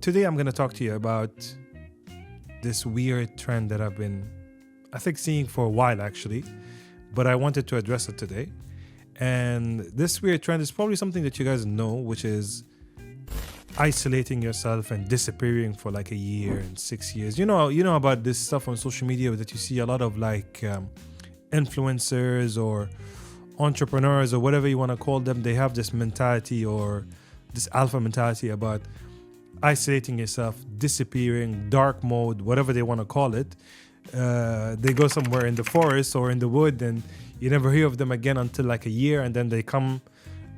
Today I'm going to talk to you about this weird trend that I've been, I think, seeing for a while actually, but I wanted to address it today. And this weird trend is probably something that you guys know, which is isolating yourself and disappearing for like a year and 6 years. You know about this stuff on social media that you see a lot of influencers or entrepreneurs or whatever you want to call them. They have this mentality or this alpha mentality about isolating yourself, disappearing, dark mode, whatever they want to call it. They go somewhere in the forest or in the wood and you never hear of them again until like a year, and then they come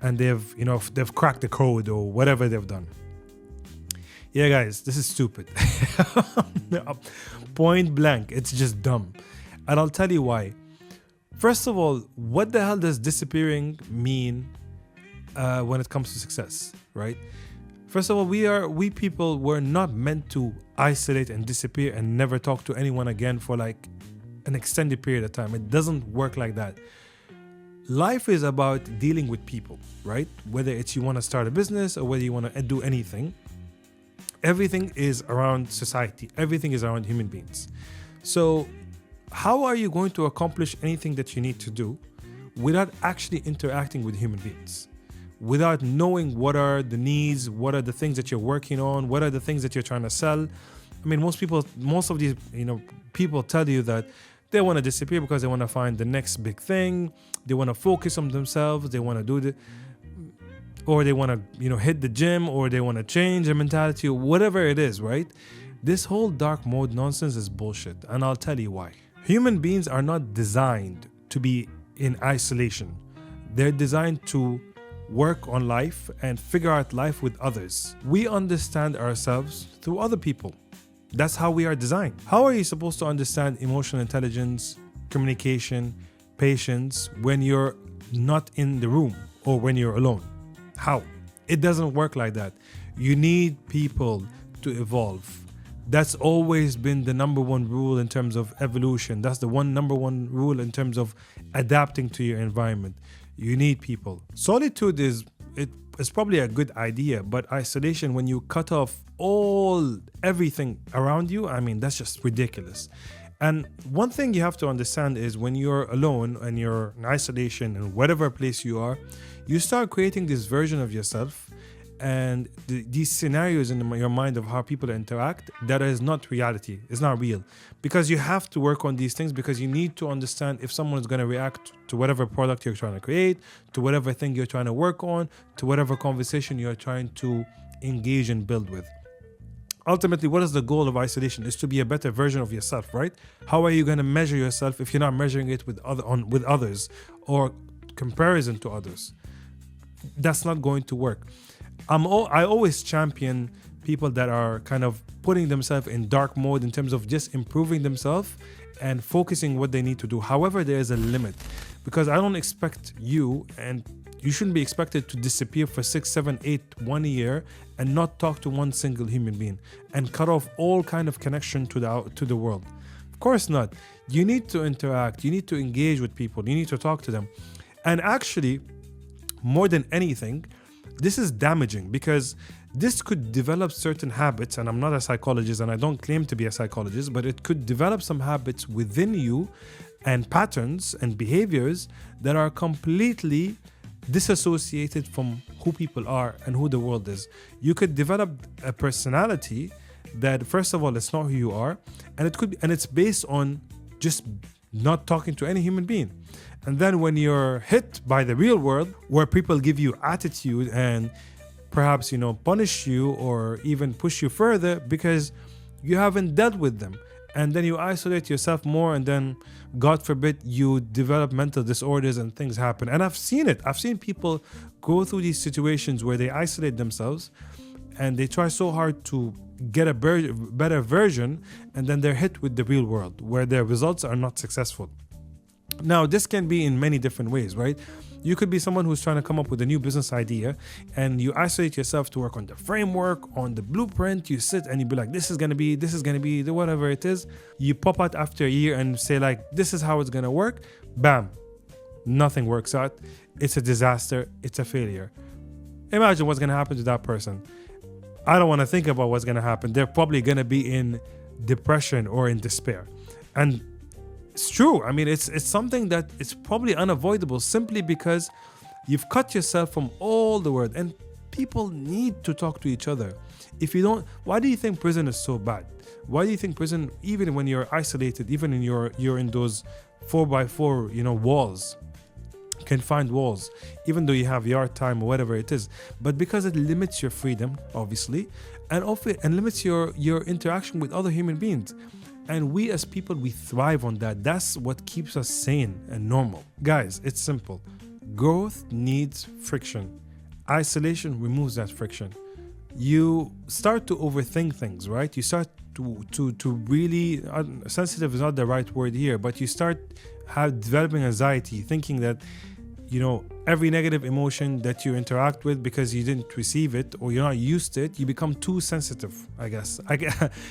and they've cracked the code or whatever they've done. Yeah, guys, this is stupid. Point blank, it's just dumb. And I'll tell you why. First of all, what the hell does disappearing mean when it comes to success, right? First of all, we people were not meant to isolate and disappear and never talk to anyone again for like an extended period of time. It doesn't work like that. Life is about dealing with people, right? Whether it's you want to start a business or whether you want to do anything, everything is around society. Everything is around human beings. So how are you going to accomplish anything that you need to do without actually interacting with human beings? Without knowing what are the needs, what are the things that you're working on, what are the things that you're trying to sell. I mean, most of these, people tell you that they want to disappear because they want to find the next big thing. They want to focus on themselves. They want to do or they want to, hit the gym, or they want to change their mentality, or whatever it is, right? This whole dark mode nonsense is bullshit, and I'll tell you why. Human beings are not designed to be in isolation. They're designed to work on life and figure out life with others. We understand ourselves through other people. That's how we are designed. How are you supposed to understand emotional intelligence, communication, patience when you're not in the room or when you're alone? How? It doesn't work like that. You need people to evolve. That's always been the number one rule in terms of evolution. That's the number one rule in terms of adapting to your environment. You need people. Solitude is probably a good idea, but isolation, when you cut off everything around you, I mean, that's just ridiculous. And one thing you have to understand is when you're alone and you're in isolation in whatever place you are, you start creating this version of yourself and these scenarios in your mind of how people interact that is not reality. It's not real, because you have to work on these things, because you need to understand if someone is going to react to whatever product you're trying to create, to whatever thing you're trying to work on, to whatever conversation you're trying to engage and build with. Ultimately, what is the goal of isolation? Is to be a better version of yourself, right? How are you going to measure yourself if you're not measuring it with others or comparison to others? That's not going to work. I always champion people that are kind of putting themselves in dark mode in terms of just improving themselves and focusing what they need to do. However, there is a limit, because I don't expect you, and you shouldn't be expected to disappear for 6, 7, 8, 1 year and not talk to one single human being and cut off all kind of connection to the world. Of course not. You need to interact. You need to engage with people. You need to talk to them. And actually, more than anything, this is damaging, because this could develop certain habits, and I'm not a psychologist and I don't claim to be a psychologist, but it could develop some habits within you and patterns and behaviors that are completely disassociated from who people are and who the world is. You could develop a personality that, first of all, it's not who you are, and it's based on just not talking to any human being. And then when you're hit by the real world, where people give you attitude and perhaps, punish you or even push you further because you haven't dealt with them, and then you isolate yourself more, and then, God forbid, you develop mental disorders and things happen. And I've seen it. I've seen people go through these situations where they isolate themselves and they try so hard to get a better version, and then they're hit with the real world where their results are not successful. Now, this can be in many different ways, right? You could be someone who's trying to come up with a new business idea, and you isolate yourself to work on the framework, on the blueprint. You sit and you be like, this is going to be whatever it is. You pop out after a year and say like, this is how it's going to work. Bam. Nothing works out. It's a disaster. It's a failure. Imagine what's going to happen to that person. I don't want to think about what's going to happen. They're probably going to be in depression or in despair. And it's true. I mean, it's something that is probably unavoidable simply because you've cut yourself from all the world, and people need to talk to each other. If you don't, why do you think prison is so bad? Why do you think prison, even when you're isolated, even in you're in those 4x4, walls, confined walls, even though you have yard time or whatever it is, but because it limits your freedom, obviously, and limits your interaction with other human beings. And we as people, we thrive on that. That's what keeps us sane and normal. Guys, it's simple. Growth needs friction. Isolation removes that friction. You start to overthink things, right? You start to really, sensitive is not the right word here, but you start developing anxiety, thinking that every negative emotion that you interact with, because you didn't receive it or you're not used to it, you become too sensitive, I guess.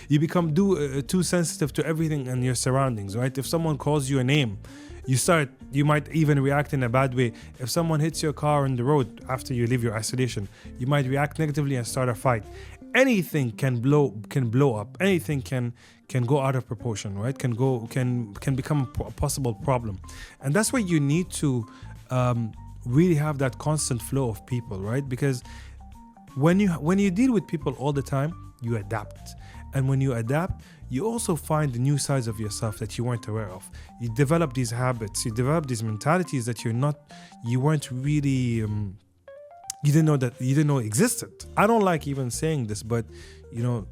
You become too sensitive to everything in your surroundings, right? If someone calls you a name, you might even react in a bad way. If someone hits your car on the road after you leave your isolation, you might react negatively and start a fight. Anything can blow up. Anything can go out of proportion, right? Can become a possible problem. And that's why you need to really have that constant flow of people, right? Because when you deal with people all the time, you adapt. And when you adapt, you also find the new sides of yourself that you weren't aware of. You develop these habits, you develop these mentalities that you weren't really, you didn't know existed. I don't like even saying this, but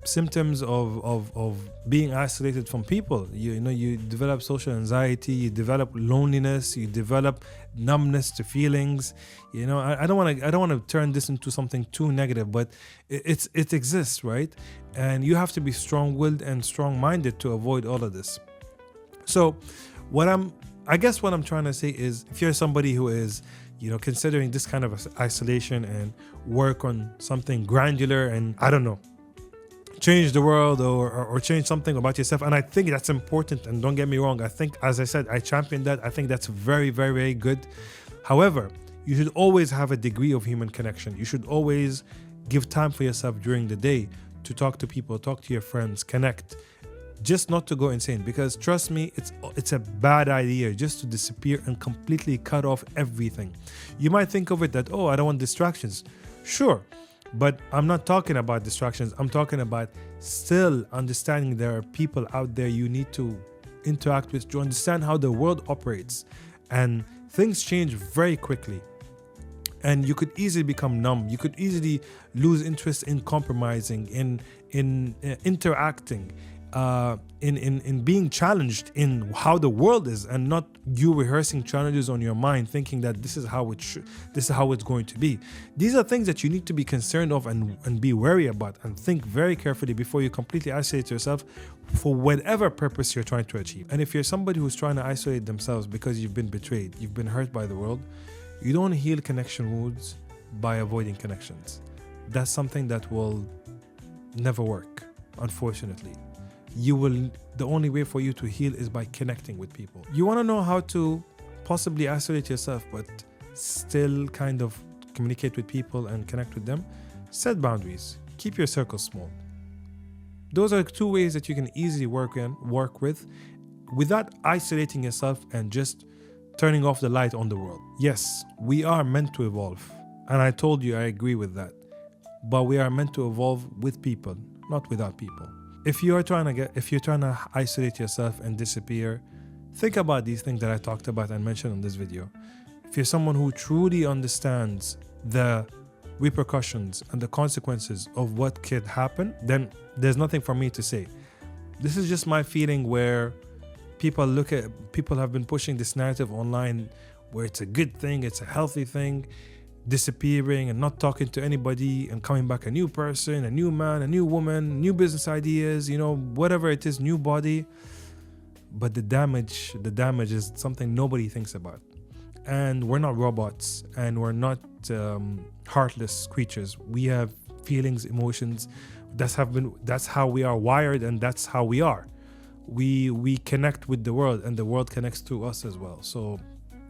symptoms of being isolated from people, you develop social anxiety, you develop loneliness, you develop numbness to feelings. I don't want to turn this into something too negative, but it exists, right? And you have to be strong-willed and strong-minded to avoid all of this. So what I'm trying to say is, if you're somebody who is considering this kind of isolation and work on something granular and, I don't know, change the world or change something about yourself. And I think that's important. And don't get me wrong. I think, as I said, I champion that. I think that's very, very, very good. However, you should always have a degree of human connection. You should always give time for yourself during the day to talk to people, talk to your friends, connect. Just not to go insane, because trust me, it's a bad idea just to disappear and completely cut off everything. You might think of it that, I don't want distractions. Sure. But I'm not talking about distractions. I'm talking about still understanding there are people out there you need to interact with to understand how the world operates. And things change very quickly. And you could easily become numb. You could easily lose interest in compromising, in interacting, in being challenged in how the world is, and not you rehearsing challenges on your mind, thinking that this is how it's going to be. These are things that you need to be concerned of and be wary about, and think very carefully before you completely isolate yourself for whatever purpose you're trying to achieve. And if you're somebody who's trying to isolate themselves because you've been betrayed, you've been hurt by the world, you don't heal connection wounds by avoiding connections. That's something that will never work, unfortunately. The only way for you to heal is by connecting with people. You want to know how to possibly isolate yourself but still kind of communicate with people and connect with them? Set boundaries. Keep your circle small. Those are two ways that you can easily work with without isolating yourself and just turning off the light on the world. Yes, we are meant to evolve, and I told you I agree with that. But we are meant to evolve with people, not without people. If you're trying to isolate yourself and disappear, think about these things that I talked about and mentioned in this video. If you're someone who truly understands the repercussions and the consequences of what could happen, then there's nothing for me to say. This is just my feeling, where people have been pushing this narrative online where it's a good thing, it's a healthy thing, disappearing and not talking to anybody and coming back a new person, a new man, a new woman, new business ideas, whatever it is, new body. But the damage is something nobody thinks about. And we're not robots, and we're not heartless creatures. We have feelings, emotions. That's how we are wired, and that's how we are. We connect with the world, and the world connects to us as well. So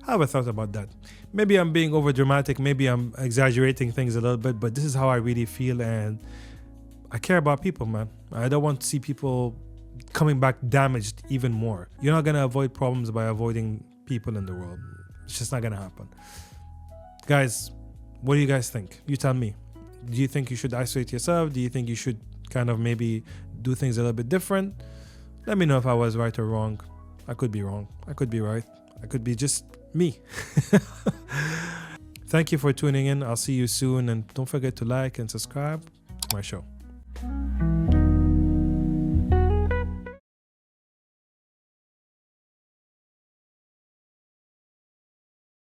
have a thought about that. Maybe I'm being over dramatic, maybe I'm exaggerating things a little bit, but this is how I really feel. And I care about people, man. I don't want to see people coming back damaged even more. You're not gonna avoid problems by avoiding people in the world. It's just not gonna happen. Guys, what do you guys think? You tell me. Do you think you should isolate yourself? Do you think you should kind of maybe do things a little bit different? Let me know if I was right or wrong. I could be wrong. I could be right. I could be just me. Thank you for tuning in. I'll see you soon. And don't forget to like and subscribe to my show.